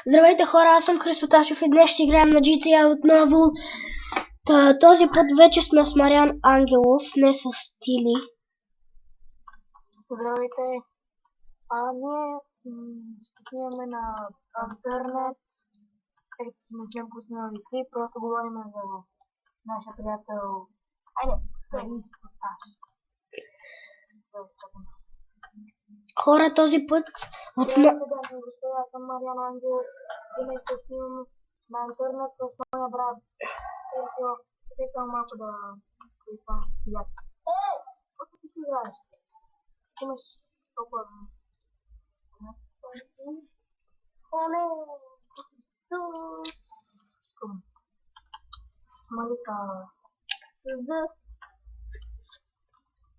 Здравейте хора, аз съм Христо Ташев и днес ще играем на GTA отново. Този път вече сме с Мариан Ангелов, не с Тили. Здравейте! Ние ще снимаме на интернет, където сме си пуснали клип, просто говорим за нашия приятел. Айде, Христо Ташев. Хора, този път Аз съм Мариан Ангелов и днес ще снимам на интернет с моя брат. Искам малко да клипа. Какво ти играеш? Имаш толкова оле! Малика.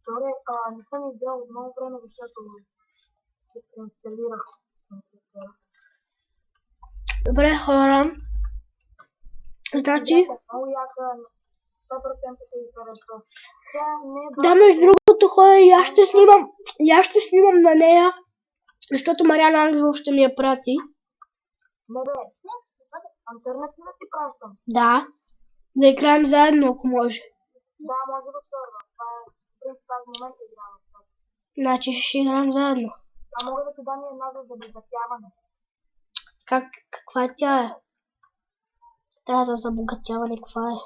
Добре, не съм играл от много време, защото се инсталирах. Добре хора, значи... Много яка, 100% ще ви харесва. Да, между другото хора, и аз ще снимам на нея, защото Мариан Ангелов ще ми я прати. Интернет не ти пращам. Да, да играем заедно, ако може. Да, може да сърва. Това в момента играме. Значи ще играем заедно. А мога да ти дам една за забогатяване. Каква е тя? Тя за забогатяване, каква е?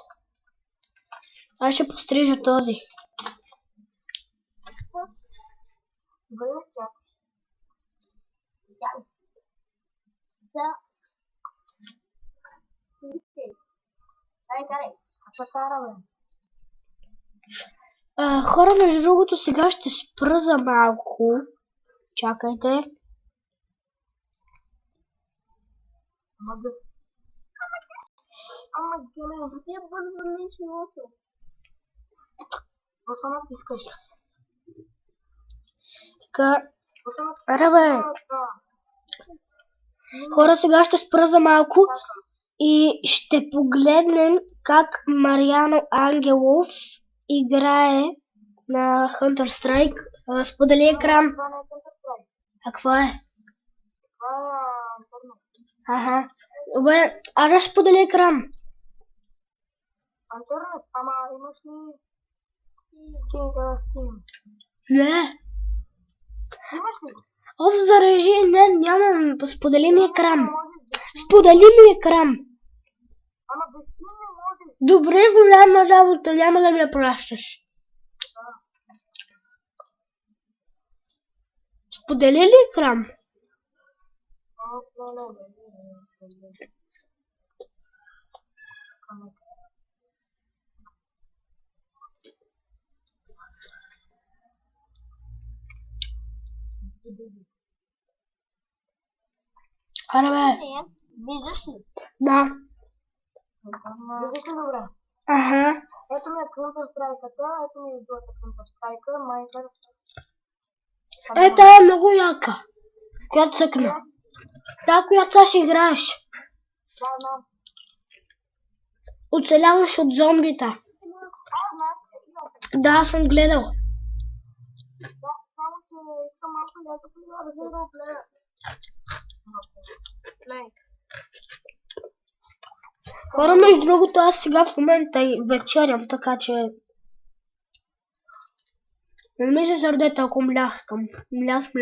Аз ще пострижа този. Бъдеш чак. Хора, между другото, сега ще спра за малко. Чакайте. Ама гелен, ти е бързо нещото. Какво натискаш? Така. Аре бе. Хора, сега ще спра за малко и ще погледнем как Мариано Ангелов играе на Counter-Strike. Сподели екран. А какво е? Аха. Добре, аре сподели екран. Интернет, ама имаш ли Steam? Не. Имаш ли? Оф, зарежи, не, нямам. Сподели ми екран. Сподели ми екран. Ама без Steam не може. Добре, голяма работа, няма да ми я пращаш. Сподели ли екран? Аре бе. Виждаш ли? Да. Виждаш ли добре? Аха. Ето ми е Counter-Strike-ата, ето ми е другата Counter-Strike, Minecraft. Ето е много яка. Която цъкна. Да, която сега ще играеш. Да, знам. Оцеляваш от зомбита. Да, аз съм гледал. Да, само че искам малко лято да се да оплея. Хора, между другото, аз сега в момента вечерям, така че... Не ми се сърдете, ако мляскам. Мляс.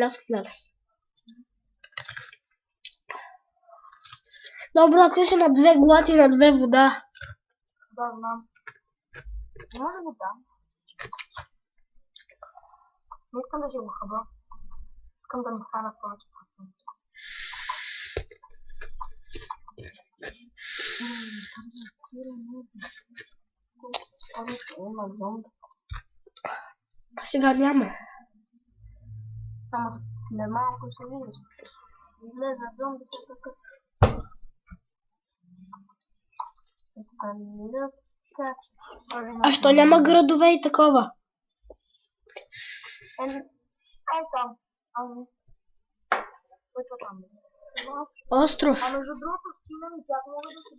Добре, ти си на 2 глад и на 2 вода. Да, знам. Има ли вода? Не искам да си го хъба. Искам да ми хвана повече процент. Има зомби. Сега няма. Само не малко ще видиш. Излезе зомбите тук. А що няма градове и такова? Ай там. Който там. Остров. А между другото, скина ми тях мога да се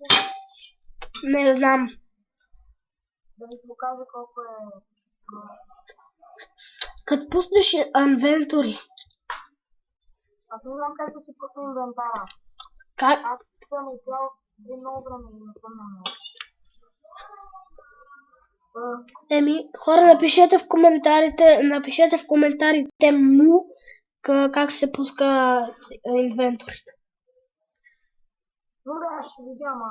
Не знам. да ви покажа колко е... Като пуснеш инвентори. Аз не знам как да си пусна инвентара. Как? Аз съм играл преди много време и не съм намерил. Хора, напишете в коментарите му как се пуска инвентарите. Добре, аз ще видя, ама...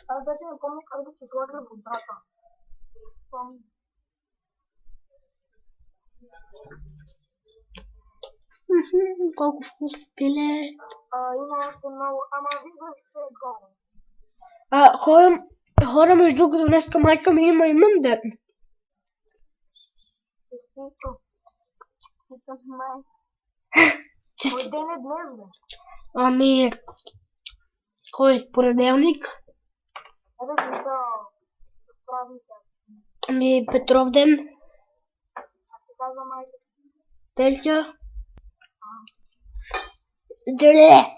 Аз даже не помня как да си сложа водата. Колко вкусно пиле. Има още много, ама виждаш, че е голо. Хора, между другото, днеска майка ми има имен ден. Честито. Честито май. Кой ден е днес, бе? Ами... Кой? Понеделник? Да си да правите. Ами Петров ден. А се казва майка. Петя. Деле.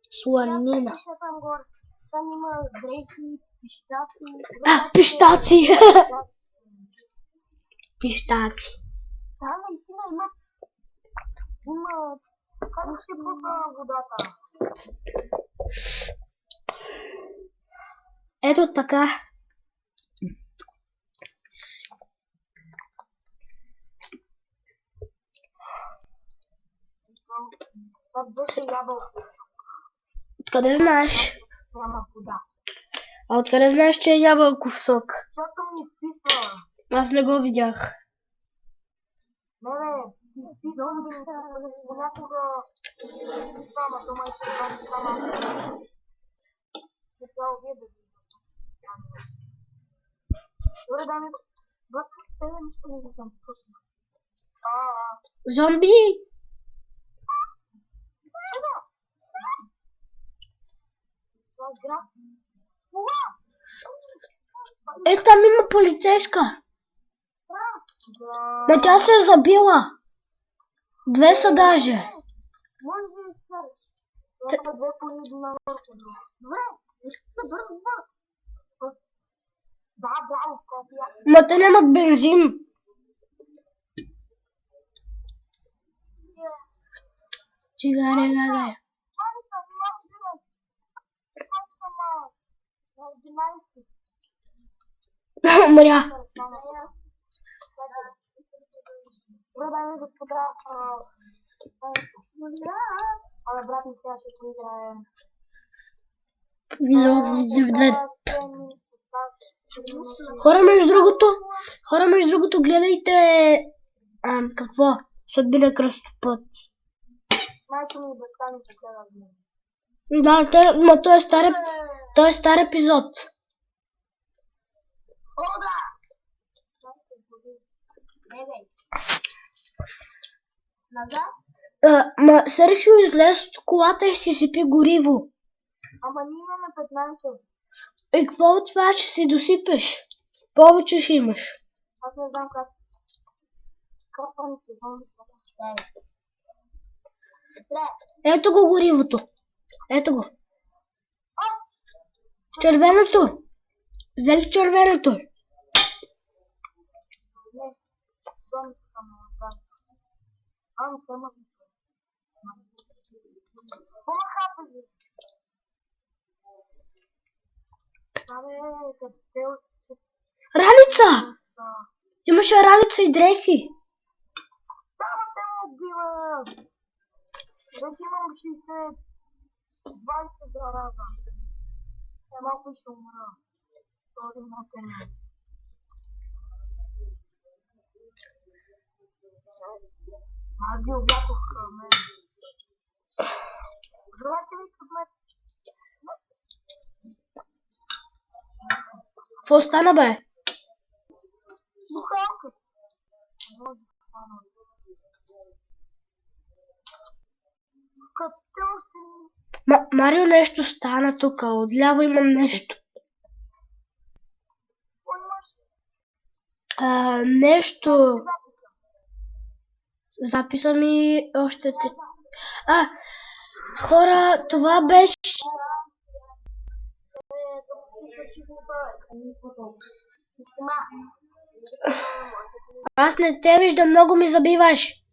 Сланина. Там горе. Там има дрехи, пищаци. Пищаци! Пищаци. Да, наистина има. Има. Как ще пусна водата? Ето така. Това беше ябълко. Откъде знаеш? Няма вода. А откъде знаеш, че е ябълков сок? Защото ми изписва. Аз не го видях. Не, изписвам да ми понякога изписвам, а то май ще това не цяло вие да видите. Добре, да ми... Брат, тебе нищо не виждам. Зомби! Там има полицейска. Но тя се е забила. 2 са даже. Може да изкараш. Това 2 поли на върху. Добре, ще бързо. Да, браво, копия. Ма те нямат бензин. Чигаре, гаде. Мря. Добре, дами и господа, абе, брат ми сега ще поиграе. Хора, между другото, гледайте какво? Съдбина кръстопът. Майко ми баща ми се гледа. Да, но той е стар епизод. О, да! Назад? Серхио излез от колата и си сипи гориво. Ама ние имаме 15. И какво от това, че си досипеш? Повече ще имаш. Аз не знам как. Как не знам. Ето го горивото. Ето го. Червеното. Взели червеното. Не. Раница! Имаше раница и дрехи. Само те му убиват. Вече имам 60. 20 зараза. Малко ще умра. Този на Аз ги облякох към мен. Желайте ли към мен? Какво стана, бе? Бухалка. Марио, нещо стана тук. Отляво имам нещо. Нещо... Записа ми още... Хора, това беше... Аз не те виждам, много ми забиваш.